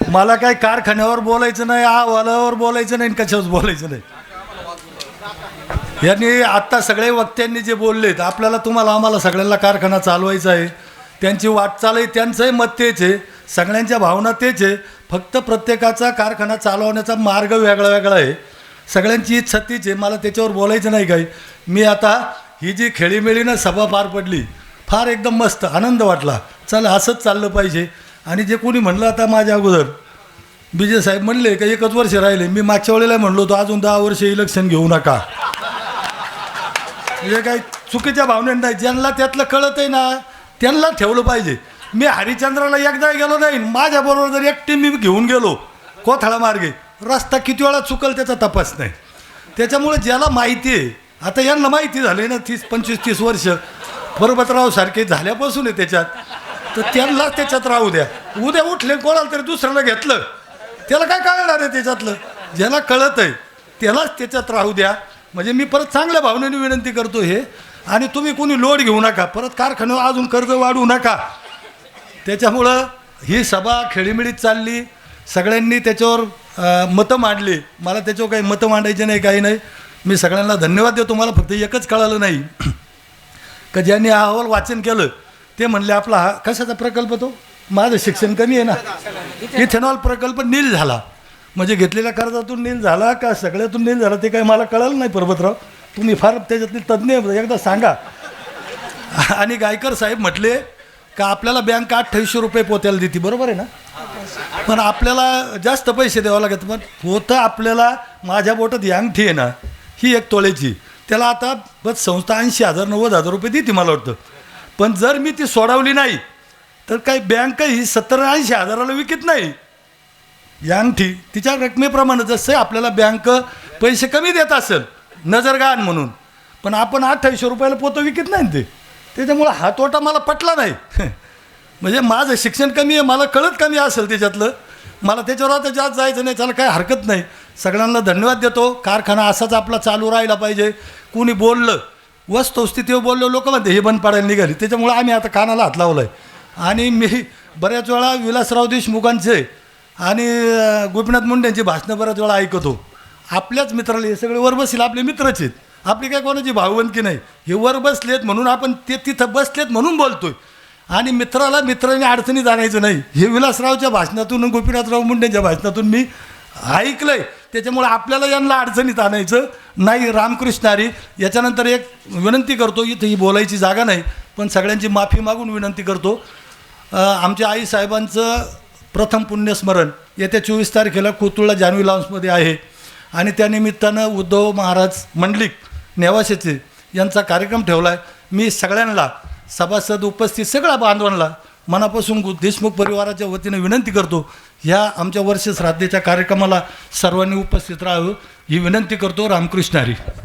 मला काही कारखान्यावर बोलायचं नाही, अहवालावर बोलायचं नाही, कशावर बोलायचं नाही. यांनी आत्ता सगळे वक्त्यांनी जे बोललेत, आपल्याला तुम्हाला आम्हाला सगळ्यांना कारखाना चालवायचा आहे, त्यांची वाटचाल आहे, त्यांचंही मत तेच आहे, सगळ्यांच्या भावना तेच आहे. फक्त प्रत्येकाचा कारखाना चालवण्याचा मार्ग वेगळा वेगळा आहे. सगळ्यांची इच्छा तीच आहे, मला त्याच्यावर बोलायचं नाही काही. मी आता ही जी खेळीमेळीनं सभा पार पडली, फार एकदम मस्त आनंद वाटला. चला असंच चाललं पाहिजे. आणि जे कोणी म्हणलं आता माझ्या अगोदर विजय साहेब म्हणले का 1च वर्ष राहिले, मी मागच्या वेळेला म्हणलो होतो अजून 10 वर्ष इलेक्शन घेऊ नका. म्हणजे काही चुकीच्या भावनेने नाही, ज्यांना त्यातलं कळत आहे ना त्यांना ठेवलं पाहिजे. मी हरिश्चंद्राला एकदा गेलो नाही, माझ्याबरोबर जर एक टीम मी घेऊन गेलो कोथळा मार्गे, रस्ता किती वेळा चुकल त्याचा तपास नाही. त्याच्यामुळे ज्याला माहिती आहे, आता यांना माहिती झाली ना 25-30 वर्ष परबतराव सारखे झाल्यापासून आहे त्याच्यात, तर त्यांना त्याच्यात राहू द्या. उद्या उठले कोणाला तरी दुसऱ्याला घेतलं, त्याला काय कळणार आहे त्याच्यातलं? ज्याला कळत आहे त्यालाच त्याच्यात राहू द्या. म्हणजे मी परत चांगल्या भावनेने विनंती करतो हे. आणि तुम्ही कोणी लोड घेऊ नका, परत कारखान्यावर अजून कर्ज वाढवू नका. त्याच्यामुळं ही सभा खेळीमेळीत चालली, सगळ्यांनी त्याच्यावर मतं मांडली. मला त्याच्यावर काही मतं मांडायचे नाही, काही नाही. मी सगळ्यांना धन्यवाद देतो. मला फक्त एकच कळालं नाही का ज्यांनी हा अहवाल वाचन केलं ते म्हणले आपला हा कशाचा प्रकल्प, तो माझं शिक्षण कमी आहे ना, इथेनॉल प्रकल्प नील झाला. म्हणजे घेतलेल्या कर्जातून नील झाला का सगळ्यातून नील झाला ते काही मला कळालं नाही. परबतराव तुम्ही फार त्याच्यातले तज्ज्ञ एकदा सांगा. आणि गायकर साहेब म्हटले का आपल्याला बँक 2800 रुपये पोत्याला देते, बरोबर आहे ना, पण आपल्याला जास्त पैसे द्यावं लागत. पण होतं आपल्याला, माझ्या बोटात ही अंगठी आहे ना ही 1 तोळ्याची, त्याला आता बस संस्था 80,000-90,000 रुपये देते मला वाटतं. पण जर मी ती सोडवली नाही तर काही बँक ही 70-80 हजाराला विकत नाही या अंगठी. तिच्या रकमेप्रमाणे जसं आपल्याला बँक पैसे कमी देत असेल नजरगाण म्हणून, पण आपण 2800 रुपयाला पोतं विकत नाही ते. त्याच्यामुळं हा तोटा मला पटला नाही. म्हणजे माझं शिक्षण कमी आहे, मला कळत कमी असेल त्याच्यातलं, मला त्याच्यावर आता जास्त जायचं नाही. त्याला काही हरकत नाही. सगळ्यांना धन्यवाद देतो. कारखाना असाच आपला चालू राहिला पाहिजे. कोणी बोललं वस्तुस्थितीवर बोललो लोक म्हणते हे बंद पाडायला निघाली, त्याच्यामुळं आम्ही आता कानाला हात लावला आहे. आणि मी बऱ्याच वेळा विलासराव देशमुखांचे आणि गोपीनाथ मुंडेंची भाषणं बऱ्याच वेळा ऐकतो. आपल्याच मित्राला, हे सगळे वर बसले आपले मित्रच आहेत, आपली काय कोणाची भावबंदकी नाही. हे वर बसलेत म्हणून आपण ते तिथं बसलेत म्हणून बोलतोय. आणि मित्राने अडचणीत आणायचं नाही. हे विलासरावच्या भाषणातून गोपीनाथराव मुंडेंच्या भाषणातून मी ऐकलं आहे. त्याच्यामुळे आपल्याला यांना अडचणीत आणायचं नाही. रामकृष्ण हरी. याच्यानंतर एक विनंती करतो, इथं ही बोलायची जागा नाही पण सगळ्यांची माफी मागून विनंती करतो. आमच्या आईसाहेबांचं प्रथम पुण्यस्मरण येत्या 24 तारखेला कोथरूडला जान्हवी लॉन्समध्ये आहे. आणि त्यानिमित्तानं उद्धव महाराज मंडलिक नेवासेचे यांचा कार्यक्रम ठेवला आहे. मी सगळ्यांना सभासद उपस्थित सगळ्या बांधवांना मनापासून देशमुख परिवाराच्या वतीने विनंती करतो, ह्या आमच्या वर्षश्राद्धेच्या कार्यक्रमाला सर्वांनी उपस्थित राहावं ही विनंती करतो. रामकृष्ण हरी.